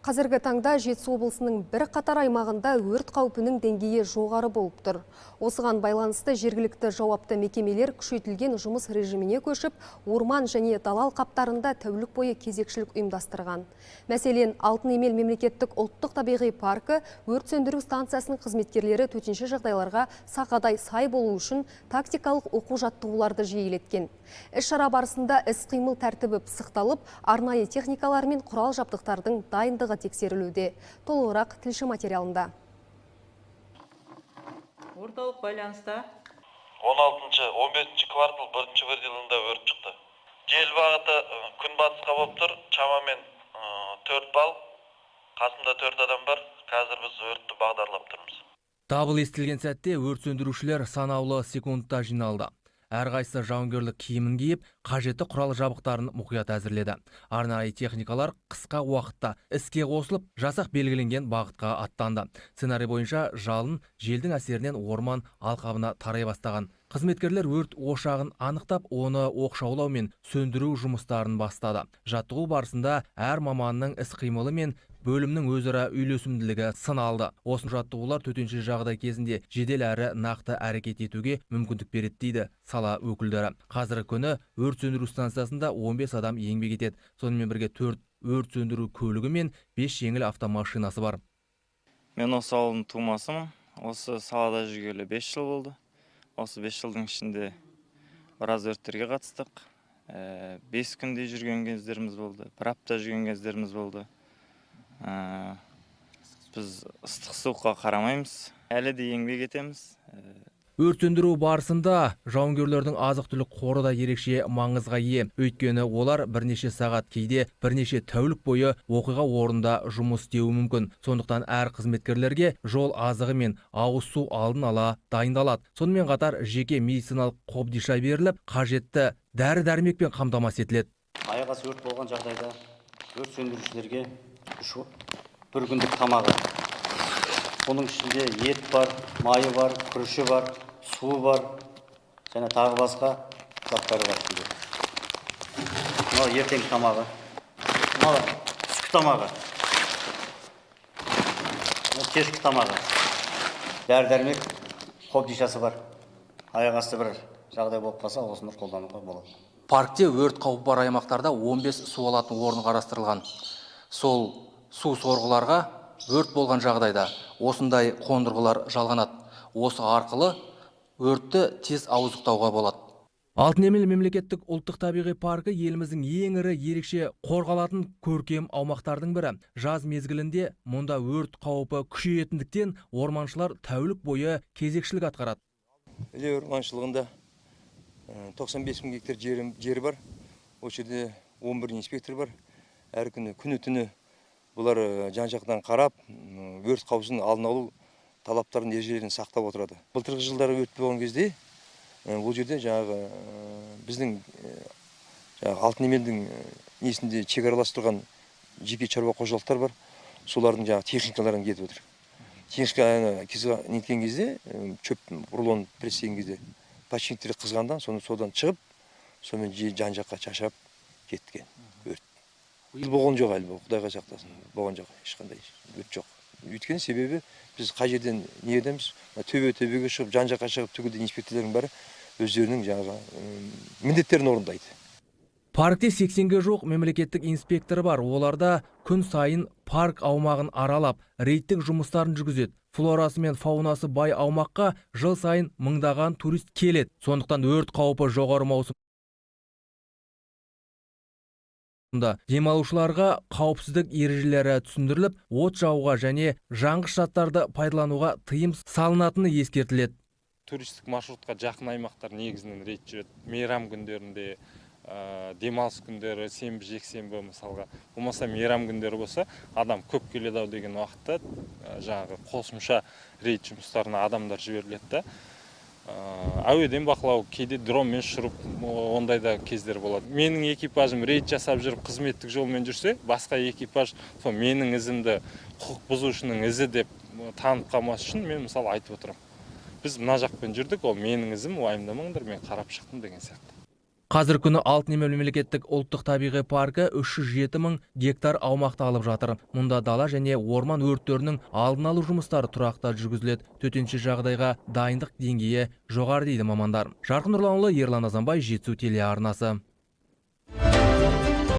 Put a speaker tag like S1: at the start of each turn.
S1: Қазіргі таңда Жетісу облысының бір қатар аймағында өрт қаупінің деңгейі жоғары болып тұр. Осыған байланысты жергілікті жауапты мекемелер күшейтілген жұмыс режиміне көшіп, орман және дала алқаптарында тәулік бойы кезекшілік ұйымдастырған. Мәселен, Алтын Емел мемлекеттік ұлттық табиғи паркі өрт сөндіру станциясының қызметкерлері төтенше жағдайларға сақадай сай болу үшін тактикалық оқу-жаттығуларды жиілеткен. Іс-шара барысында іс-қимыл тәртібі пысықталып, арнайы техникалар мен құрал жабдықтардың дайындығы тексерілуде. Толығырақ тілші материалында.
S2: Орталық байланыста
S3: 16-15 квартал 1-ші жылында өрт шықты. Жел бағыты күнбатысқа болып тұр, шамамен 4 балл, қасында 4 адам бар. Қазір біз өртті бағдарлап тұрмыз.
S4: Дабыл естілген сәтте өрт сөндірушілер санаулы секундта жиналды. Әрқайсысы жауынгерлік киімін киіп, қажетті құрал жабдықтарын мұқият әзірледі. Арнайы техникалар қысқа уақытта іске қосылып, жасақ белгіленген бағытқа аттанды. Сценарий бойынша жалын желдің әсерінен орман алқабына тарай бастаған. Қызметкерлер өрт ошағын анықтап, оны оқшаулау мен сөндіру жұмыстарын бастады. Жаттығу барысында әр маманның іс-қимылы мен бөлімнің өзара үйлесімділігі сыналды. Осы жаттығулар төтенше жағдай кезінде жедел әрі нақты әрекет етуге мүмкіндік береді дейді сала өкілдері. Қазіргі күні өрт сөндіру станциясында 15 адам еңбек етеді. Сонымен бірге 4 өрт сөндіру көлігі мен 5 жеңіл автомашинасы бар.
S5: Мен осы ауылдың тумасымын. Осы салада жүргелі 5 жыл болды. Осы 5 жылдың ішінде біраз өрттерге қатыстық. 5 күнде жүрген кездеріміз болды, 1 апта жүрген кездеріміз болды. Біз ыстық суыққа қарамаймыз, әлі де еңбек етеміз.
S4: Өрт сөндіру барысында жауынгерлердің азық-түлік қоры да ерекше маңызға ие. Өйткені олар бірнеше сағат, кейде бірнеше тәулік бойы оқиға орнында жұмыс істеуі мүмкін. Сондықтан әр қызметкерлерге жол азығы мен ауыз су алдын ала дайындалады. Сонымен қатар жеке медициналық қобдиша беріліп, қажетті дәрі-дәрмекпен қамтамасыз етіледі.
S6: Аяқ асты өрт болған жағдайда өрт сөндірушілерге 1 күндік тамағы. Оның ішінде ет бар, майы бар, күріші бар, суы бар, және тағы басқа заттары бар. Мынау ертеңгі тамағы, мынау түскі тамағы, мынау кешкі тамағы. Дәрі-дәрмек қобдишасы бар. Аяқ асты бір жағдай болып қалса, осыны қолдануға болады.
S4: Паркте өрт қаупі бар аймақтарда 15 су алатын орын қарастырылған. Сол су сорғыларға өрт болған жағдайда осындай қондырғылар жалғанады. Осы арқылы өртті тез ауыздықтауға болады. Алтын Емел мемлекеттік ұлттық табиғи паркі еліміздің ең ірі ерекше қорғалатын көркем аумақтардың бірі. Жаз мезгілінде мұнда өрт қаупі күшейетіндіктен орманшылар тәулік бойы кезекшілік атқарады.
S7: Орманшылығында 95 мың гектар жері бар. Осы жерде 11 инспектор бар. Әр күні-түні бұлар жан-жақтан қарап, өрт қауіпсіздігін алдын алу талаптарын ережелерін сақтап отырады. Былтырғы жылдары өрт болған кезде бұл жерде біздің Алтын Емелдің несінде шекаралас тұрған жеке шаруа қожалықтар бар. Солардың техникаларын кетіп отыр. Техника неткен кезде, шөп рулон пресеген кезде починктері қызғандан, содан шығып, сонымен жан-жаққа шашап кеткен өрт. Болған жоқ әлі, Құдайға сақтасын, болған жоқ, ешқандай өрт жоқ. Өйткені себебі біз қай жерден не едеміз, төбеге шығып, жан-жаққа шығып, түгілді инспекторлардың бәрі өздерінің міндеттерін орындайды.
S4: Паркте 80-ге жоқ мемлекеттік инспектор бар. Оларда күн сайын парк аумағын аралап, рейдтік жұмыстарын жүргізеді. Флорасы мен фаунасы бай аумаққа жыл сайын мыңдаған турист келеді. Сондықтан өрт қаупі жоғары маусым. Демалушыларға қауіпсіздік ережелері түсіндіріліп, от жағуға және жанғыш заттарды пайдалануға тыйым салынатыны ескертіледі.
S8: Туристік маршрутқа жақын аймақтар негізінен рейд жүреді. Мейрам күндерінде, демалыс күндері, сенбі, жексенбі мысалға. Болмаса мейрам күндері болса, адам көп келеді ау деген уақытта қосымша рейд жұмыстарына адамдар жіберіледі. Әуеден бақылау, кейде дронмен ұшырып, ондайда кездер болады. Менің экипажым рейд жасап жүріп, қызметтік жолмен жүрсе, басқа экипаж сол менің ізімді құқық бұзушының ізі деп танып қалмас үшін мен мысалы айтып отырамын. Біз мына жақпен жүрдік, ол менің ізім, уайымдамаңдар, мен қарап шықтым деген сияқты.
S4: Қазір күні Алтын Емел мемлекеттік ұлттық табиғи паркі 307 мың гектар аумақты алып жатыр. Мұнда дала және орман өрттерінің алдын алу жұмыстары тұрақты жүргізіледі. Төтенше жағдайға дайындық деңгейі жоғары дейді мамандар. Жарқын Нұрланұлы, Ерлан Азанбай, Жетісу телеарнасы.